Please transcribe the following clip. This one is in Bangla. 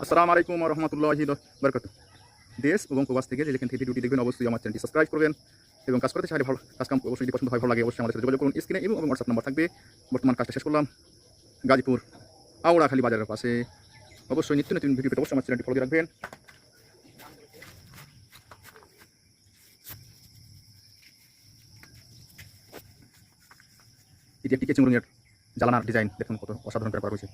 আসসালামু আলাইকুম ওয়া রাহমাতুল্লাহি ওয়া বারাকাতুহু। দেশ এবং প্রবাস থেকে যেখান থেকে ভিডিওটি দেখবেন অবশ্যই আমার চ্যানেলটি সাবস্ক্রাইব করবেন এবং কাজ করতে চাইলে কাজকাম অবশ্যই যদি পছন্দ হয় ভালো লাগে অবশ্যই আমাদের সাথে যোগাযোগ করুন। স্ক্রিনে এবং হোয়াটসঅ্যাপ নাম্বার থাকবে। বর্তমান কাজটা শেষ করলাম গাজীপুর আওড়াখালী বাজারের পাশে। অবশ্যই নিত্য নতুন ভিডিও পেতে অবশ্যই আমার চ্যানেলটি ফলো দিয়ে রাখবেন। এটি একটি কেচিং রঙের জ্বালানার ডিজাইন, দেখুন কত অসাধারণ করে করা হয়েছে।